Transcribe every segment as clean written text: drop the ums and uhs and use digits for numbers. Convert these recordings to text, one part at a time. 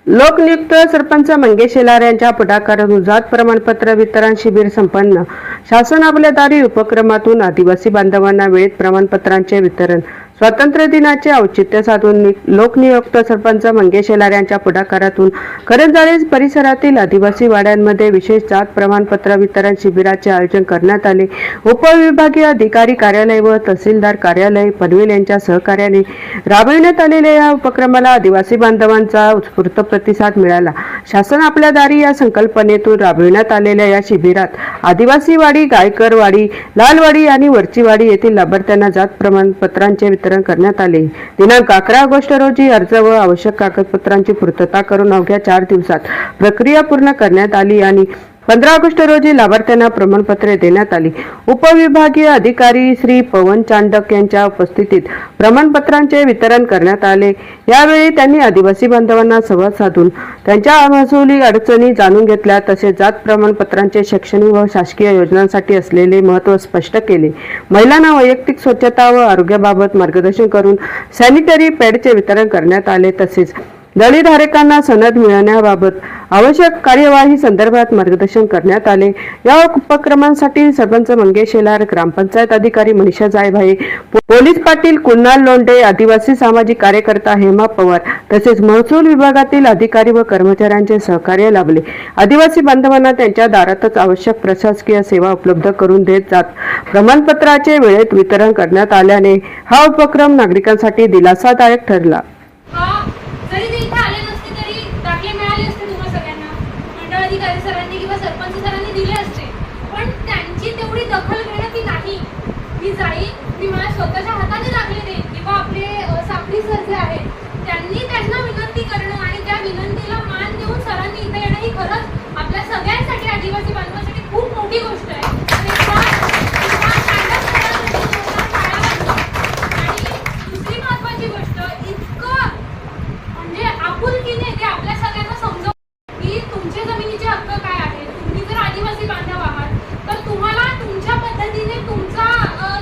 लोकनियुक्त सरपंच मंगेश शेलार यांच्या पुढाकारातून जात प्रमाणपत्र वितरण शिबिर संपन्न. शासन आपल्या दारी उपक्रमातून आदिवासी बांधवांना वेळेत प्रमाणपत्रांचे वितरण. स्वातंत्र्य दिनाचे औचित्य साधून लोकनियुक्त सरपंच मंगेश शेलार यांच्या पुढाकारातून करंजाळे परिसरातील आदिवासी वाड्यांमध्ये विशेष जात प्रमाणपत्र वितरण शिबिराचे आयोजन करण्यात आले. उपविभागीय अधिकारी कार्यालय व तहसीलदार कार्यालय पनवेल यांच्या सहकार्याने राबविण्यात आलेल्या या उपक्रमाला आदिवासी बांधवांचा उत्स्फूर्त प्रतिसाद मिळाला. शासन आपल्या दारी या संकल्पनेतून राबविण्यात आलेल्या या शिबिरात आदिवासी वाडी, गायकर वाडी, लालवाडी आणि वरची वाडी येथील लाभार्थ्यांना जात प्रमाणपत्रांचे वितरण करण्यात आले. दिनांक 11 ऑगस्ट रोजी अर्ज व आवश्यक कागदपत्रांची पूर्तता करून अवघ्या 4 दिवसात प्रक्रिया पूर्ण करण्यात आली आणि 15 ऑगस्ट रोजी लाभार्थ्यांना प्रमाणपत्रे देण्यात आली. उपविभागीय अधिकारी श्री पवन चांडक यांच्या उपस्थितीत प्रमाणपत्रांचे वितरण करण्यात आले. यावेळी त्यांनी आदिवासी बांधवांना संवाद साधून त्यांच्या महसुली अडचणी जाणून घेतल्या. तसेच जात प्रमाणपत्रांचे शैक्षणिक व शासकीय योजनांसाठी असलेले महत्त्व स्पष्ट केले. महिलांना वैयक्तिक स्वच्छता व आरोग्याबाबत मार्गदर्शन करून सॅनिटरी पॅडचे वितरण करण्यात आले. तसेच दळीधारकांना सनद मिळवण्याबाबत आवश्यक कार्यवाही संदर्भात मार्गदर्शन करण्यात आले. या उपक्रमांसाठी सरपंच मंगेश शेलार, ग्रामपंचायत अधिकारी मनीषा जायभाई, पोलीस पाटील कुणाल लोंढे, आदिवासी सामाजिक कार्यकर्ता हेमा पवार तसेच महसूल विभागातील अधिकारी व कर्मचाऱ्यांचे सहकार्य लाभले. आदिवासी बांधवांना त्यांच्या दारातच आवश्यक प्रशासकीय सेवा उपलब्ध करून देत जात प्रमाणपत्राचे वेळेत वितरण करण्यात आल्याने हा उपक्रम नागरिकांसाठी दिलासादायक ठरला. अधिकारी सरांनी किंवा सरपंच सरांनी दिले असते, पण त्यांची तेवढी दखल घेणं की नाही. मी जाईन, मी माझ्या स्वतःच्या हाताने दाखले देईन किंवा आपले सापडी सर जे आहेत त्यांना विनंती करणं आणि त्या विनंतीला मान देऊन सरांनी इथे येणं ही खरंच आपल्या सगळ्यांसाठी, आदिवासी बांधवांसाठी खूप मोठी गोष्ट आहे. आणि दुसरी महत्वाची गोष्ट, इतकं म्हणजे आपुलकीने ते आपल्या सगळ्यांना समजवतात की तुमचे जमिनीचे हक्क काय आहेत. तुम्ही जर आदिवासी बांधव आहात तर तुम्हाला तुमच्या पद्धतीने तुमचा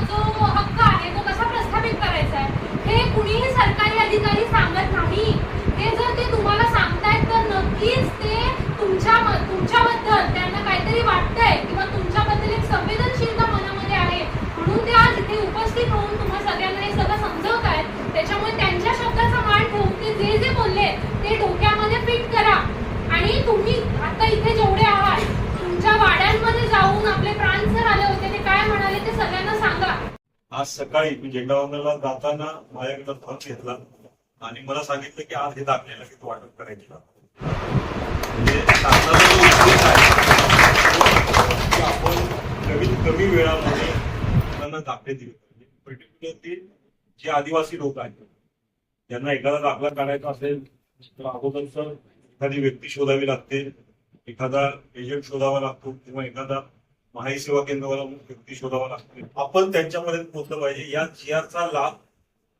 जो हक्क आहे तो कसा प्रस्थापित करायचा आहे हे कुणीही सरकारी अधिकारी सांगत नाही. हे जर ते तुम्हाला सांगतायत तर नक्कीच ते तुमच्याबद्दल त्यांना काहीतरी वाटतंय किंवा तुमच्याबद्दल एक संवेदनशीलता मनामध्ये आहे, म्हणून ते आज इथे उपस्थित होऊन तुम्हाला सगळ्यांना हे सगळं समजवत आहेत. त्याच्यामुळे त्यांच्या शब्दाचा मान ठेवून ते जे बोलले ते डोक्यामध्ये फिट करा. आणि तुम्ही आता इथे जेवढे आहात तुमच्या वाड्यांमध्ये जाऊन आपले प्राण सर आले होते, ते काय म्हणाले ते सगळ्यांना सांगा. आज सकाळी मी झेंडावंदनला जाताना माझ्याकडे फोन घेतला आणि मला सांगितलं की आज हे दाखलेलं की वाटप करायचं. म्हणजे आपण कमीत कमी वेळामध्ये त्यांना दाखले दिले पाहिजे. पर्टिक्युलरली जे आदिवासी लोक आहेत त्यांना एखादा दाखला काढायचा असेल तर अगोदरच एखादी व्यक्ती शोधावी लागते, एखादा एजंट शोधावा लागतो किंवा एखादा महाई सेवा केंद्राला व्यक्ती शोधावा लागते. आपण त्यांच्यापर्यंत पोहोचलं पाहिजे. या जीआरचा लाभ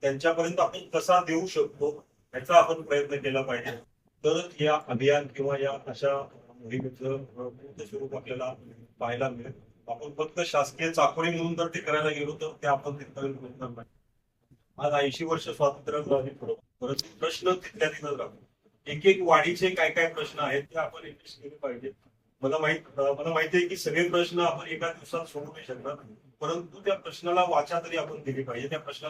त्यांच्यापर्यंत आपण कसा देऊ शकतो याचा आपण प्रयत्न केला पाहिजे. तरच या अभियान किंवा या अशा मोहिमेचं पूर्ण स्वरूप आपल्याला पाहायला मिळेल. आपण फक्त शासकीय चाकोरी म्हणून जर ते करायला गेलो तर ते आपण तिथपर्यंत पोहोचणार नाही. आज 80 वर्ष स्वातंत्र्य झाले, परंतु प्रश्न तिथल्या तिथंच राहतो. एक एक वाढीचे काय काय प्रश्न आहेत ते आपण ऍड्रेस केले पाहिजे. मला माहिती आहे की सगळे प्रश्न आपण एका दिवसात सोडवू नाही शकणार, परंतु त्या प्रश्नाला वाचा तरी आपण दिली पाहिजे. त्या प्रश्नाला